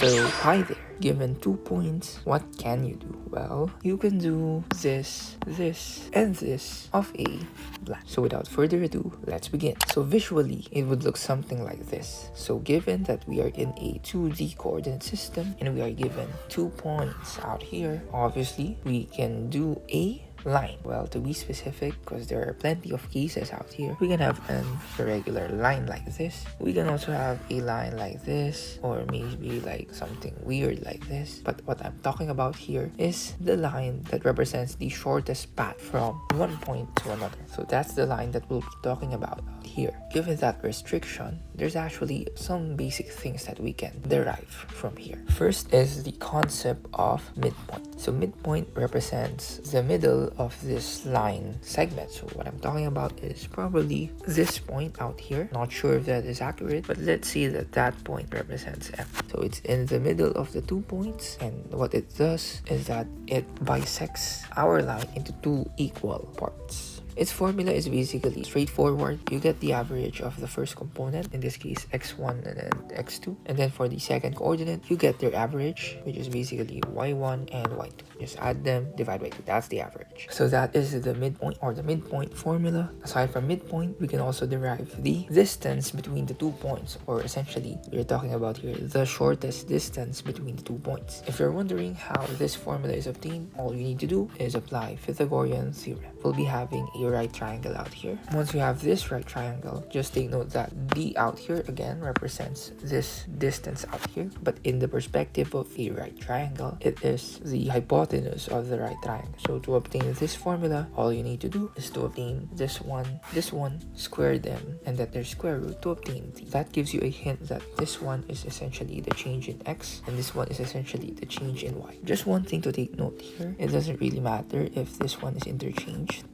So hi there, given 2 points, what can you do? Well, you can do this, and this of a blank. So without further ado, let's begin. So visually, it would look something like this. So given that we are in a 2D coordinate system and we are given 2 points out here, obviously we can do a line. Well, to be specific, because there are plenty of cases out here, we can have an irregular line like this. We can also have a line like this, or maybe like something weird like this. But what I'm talking about here is the line that represents the shortest path from one point to another. So that's the line that we'll be talking about here. Given that restriction, there's actually some basic things that we can derive from here. First is the concept of midpoint. So midpoint represents the middle of this line segment. So what I'm talking about is probably this point out here. Not sure if that is accurate, but let's see that that point represents F. So it's in the middle of the 2 points, and what it does is that it bisects our line into 2 equal parts. Its formula is basically straightforward. You get the average of the first component, in this case x1 and then x2. And then for the second coordinate, you get their average, which is basically y1 and y2. Just add them, divide by 2. That's the average. So that is the midpoint, or the midpoint formula. Aside from midpoint, we can also derive the distance between the 2 points, or essentially, we're talking about here the shortest distance between the 2 points. If you're wondering how this formula is obtained, all you need to do is apply Pythagorean theorem. We'll be having a right triangle out here. Once you have this right triangle, just take note that d out here again represents this distance out here, but in the perspective of a right triangle, it is the hypotenuse of the right triangle. So to obtain this formula, all you need to do is to obtain this one, square them, and that their square root to obtain d. That gives you a hint that this one is essentially the change in x, and this one is essentially the change in y. Just one thing to take note here, it doesn't really matter if this one is interchanged,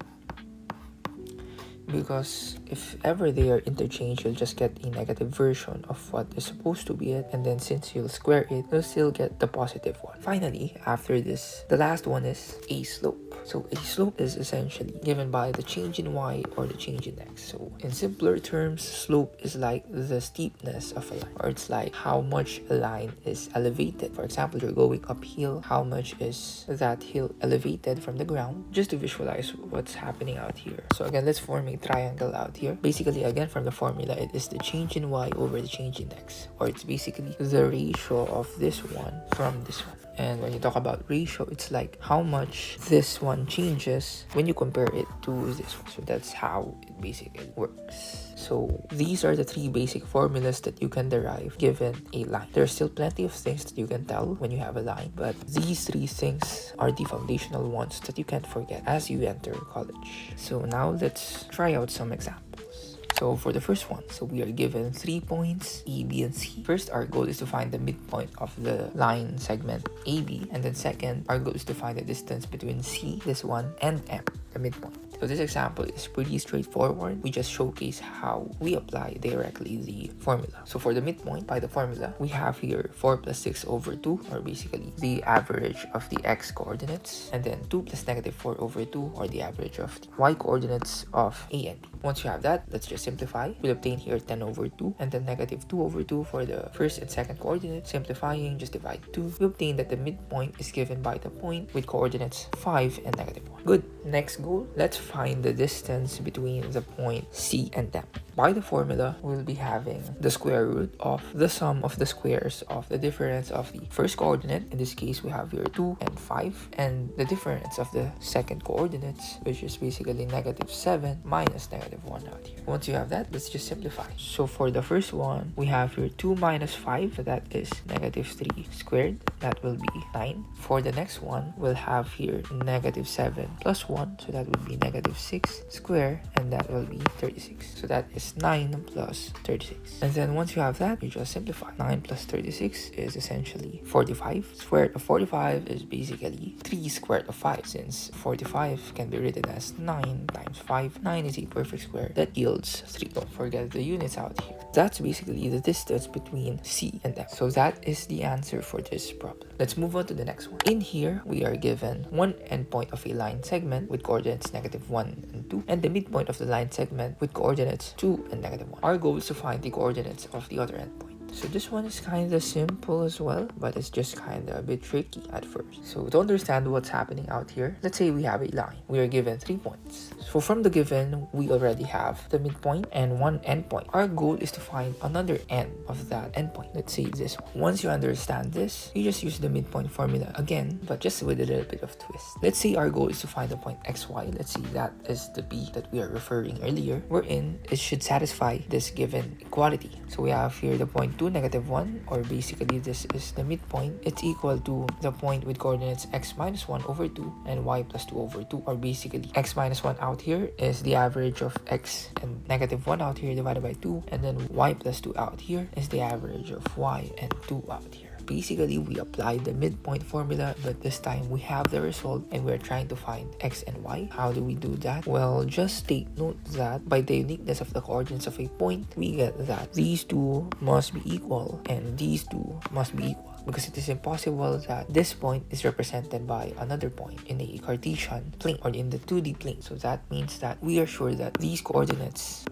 because if ever they are interchanged, you'll just get a negative version of what is supposed to be it, and then since you'll square it, you'll still get the positive one. Finally, after this, the last one is a slope. So a slope is essentially given by the change in y or the change in x. So in simpler terms, slope is like the steepness of a line, or it's like how much a line is elevated. For example, you're going uphill, how much is that hill elevated from the ground, just to visualize what's happening out here. So again, let's form a triangle out here. Basically, again, from the formula, it is the change in y over the change in x, or it's basically the ratio of this one from this one. And when you talk about ratio, it's like how much this one changes when you compare it to this one. So that's how it basically works. So these are the 3 basic formulas that you can derive given a line. There are still plenty of things that you can tell when you have a line, but these 3 things are the foundational ones that you can't forget as you enter college. So now let's try out some examples. So for the first one, so we are given 3 points, A, B, and C. First, our goal is to find the midpoint of the line segment AB. And then second, our goal is to find the distance between C, this one, and M, the midpoint. So this example is pretty straightforward. We just showcase how we apply directly the formula. So for the midpoint, by the formula, we have here 4 plus 6 over 2, or basically the average of the x coordinates, and then 2 plus negative 4 over 2, or the average of the y coordinates of A and B. Once you have that, let's just simplify. We'll obtain here 10 over 2, and then negative 2 over 2 for the first and second coordinate. Simplifying, just divide 2. We obtain that the midpoint is given by the point with coordinates 5 and negative 1. Good. Next goal, let's find the distance between the point C and M. By the formula, we'll be having the square root of the sum of the squares of the difference of the first coordinate. In this case, we have here 2 and 5, and the difference of the second coordinates, which is basically negative 7 minus negative 1 out here. Once you have that, let's just simplify. So for the first one, we have here 2 minus 5, so that is negative 3 squared. That will be 9. For the next one, we'll have here negative 7 plus 1, so that would be negative 6 square, and that will be 36. So that is 9 plus 36. And then once you have that, you just simplify. 9 plus 36 is essentially 45. Square root of 45 is basically 3 squared of 5, since 45 can be written as 9 times 5. 9 is a perfect square that yields 3. Don't forget the units out here. That's basically the distance between C and M. So that is the answer for this problem. Let's move on to the next one. In here, we are given one endpoint of a line segment with coordinates negative 1 and 2, and the midpoint of the line segment with coordinates 2 and negative 1. Our goal is to find the coordinates of the other endpoint. So this one is kind of simple as well, but it's just kind of a bit tricky at first. So to understand what's happening out here, let's say we have a line. We are given 3 points. So from the given, we already have the midpoint and one endpoint. Our goal is to find another end of that endpoint. Let's say this one. Once you understand this, you just use the midpoint formula again, but just with a little bit of twist. Let's say our goal is to find the point xy. Let's see, that is the b that we are referring earlier. Wherein it should satisfy this given equality. So we have here the point 2, -1, or basically this is the midpoint. It's equal to the point with coordinates x minus 1 over 2 and y plus 2 over 2, or basically x minus 1 out here is the average of x and -1 out here divided by 2, and then y plus 2 out here is the average of y and 2 out here. Basically, we applied the midpoint formula, but this time we have the result and we're trying to find x and y. How do we do that? Well, just take note that by the uniqueness of the coordinates of a point, we get that these two must be equal and these two must be equal, because it is impossible that this point is represented by another point in a Cartesian plane or in the 2D plane. So that means that we are sure that these coordinates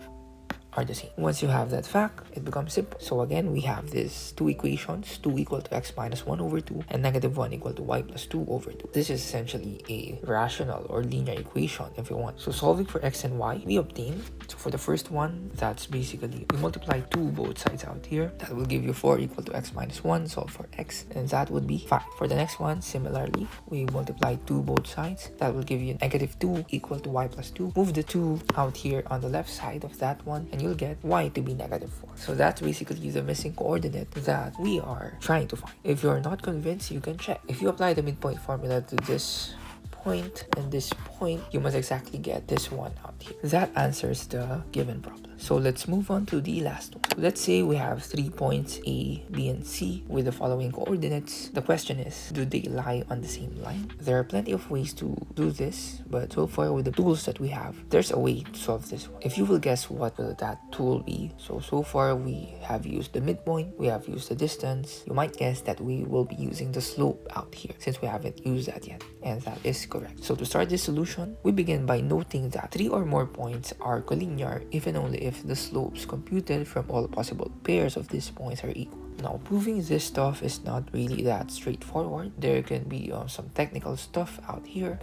are the same. Once you have that fact, it becomes simple. So again, we have these two equations, 2 equal to x minus 1 over 2 and -1 equal to y plus 2 over 2. This is essentially a rational or linear equation if you want. So solving for x and y, we obtain, so for the first one, that's basically, we multiply 2 both sides out here. That will give you 4 equal to x minus 1, solve for x, and that would be 5. For the next one, similarly, we multiply 2 both sides. That will give you -2 equal to y plus 2. Move the 2 out here on the left side of that one, and you'll get y to be -4. So that's basically the missing coordinate that we are trying to find. If you're not convinced, you can check. If you apply the midpoint formula to this point and this point, you must exactly get this one out here. That answers the given problem. So let's move on to the last one. So let's say we have 3 points A, B, and C with the following coordinates. The question is, do they lie on the same line? There are plenty of ways to do this, but so far with the tools that we have, there's a way to solve this one. If you will guess what will that tool be, so far we have used the midpoint, we have used the distance. You might guess that we will be using the slope out here since we haven't used that yet, and that is correct. So to start this solution, we begin by noting that 3 or more points are collinear if and only if the slopes computed from all possible pairs of these points are equal. Now, proving this stuff is not really that straightforward. There can be some technical stuff out here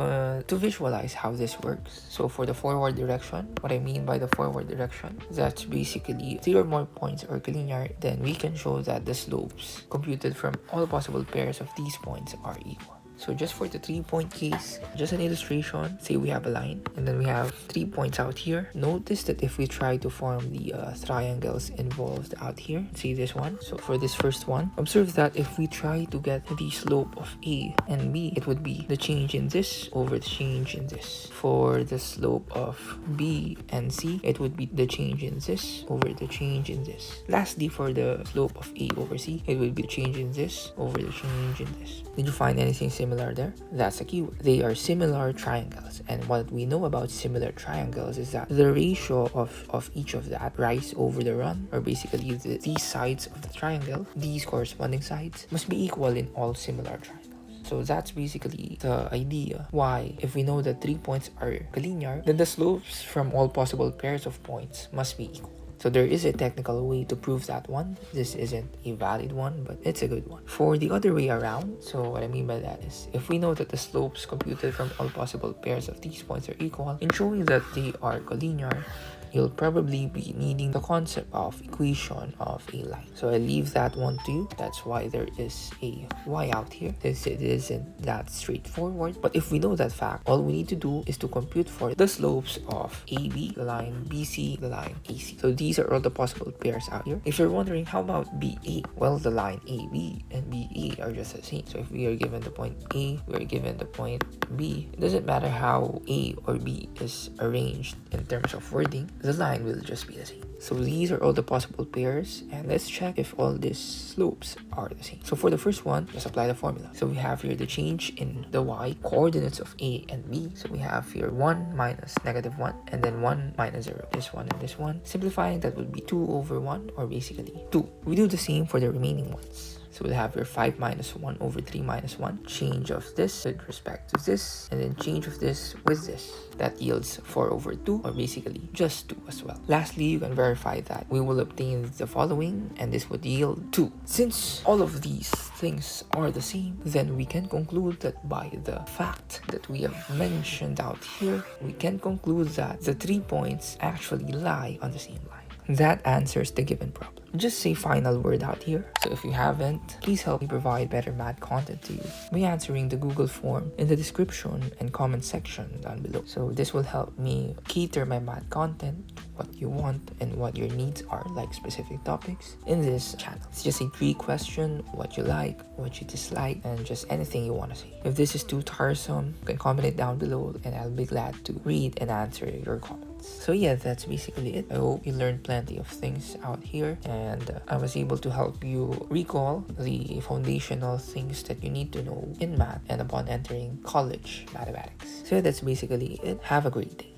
to visualize how this works. So for the forward direction, what I mean by the forward direction, that's basically 3 or more points are collinear, then we can show that the slopes computed from all possible pairs of these points are equal. So just for the 3-point case, just an illustration, say we have a line and then we have 3 points out here. Notice that if we try to form the triangles involved out here, see this one. So for this first one, observe that if we try to get the slope of A and B, it would be the change in this over the change in this. For the slope of B and C, it would be the change in this over the change in this. Lastly, for the slope of A over C, it would be the change in this over the change in this. Did you find anything similar there? That's a keyword. They are similar triangles, and what we know about similar triangles is that the ratio of each of that rise over the run, or basically these sides of the triangle, these corresponding sides, must be equal in all similar triangles. So that's basically the idea why, if we know that 3 points are collinear, then the slopes from all possible pairs of points must be equal. So there is a technical way to prove that one. This isn't a valid one, but it's a good one. For the other way around, so what I mean by that is, if we know that the slopes computed from all possible pairs of these points are equal, in showing that they are collinear, you'll probably be needing the concept of equation of a line. So I leave that one to you. That's why there is a y out here, since it isn't that straightforward. But if we know that fact, all we need to do is to compute for the slopes of AB, the line BC, the line AC. So these are all the possible pairs out here. If you're wondering, how about BA? Well, the line AB and BA are just the same. So if we are given the point A, we are given the point B, it doesn't matter how A or B is arranged in terms of wording, the line will just be the same. So these are all the possible pairs, and let's check if all these slopes are the same. So for the first one, just apply the formula. So we have here the change in the y coordinates of A and B. So we have here 1 minus -1 and then 1 minus 0. This one and this one. Simplifying, that would be 2 over 1, or basically 2. We do the same for the remaining ones. So we'll have your 5 minus 1 over 3 minus 1. Change of this with respect to this, and then change of this with this. That yields 4 over 2, or basically just 2 as well. Lastly, you can verify that we will obtain the following, and this would yield 2. Since all of these things are the same, then we can conclude that by the fact that we have mentioned out here, we can conclude that the 3 points actually lie on the same line. That answers the given problem. Just say final word out here. So if you haven't, please help me provide better math content to you by answering the Google form in the description and comment section down below. So this will help me cater my math content, what you want and what your needs are, like specific topics in this channel. It's just a 3 question, what you like, what you dislike, and just anything you want to say. If this is too tiresome, you can comment it down below and I'll be glad to read and answer your comments. So yeah, that's basically it. I hope you learned plenty of things out here, and I was able to help you recall the foundational things that you need to know in math and upon entering college mathematics. So yeah, that's basically it. Have a great day.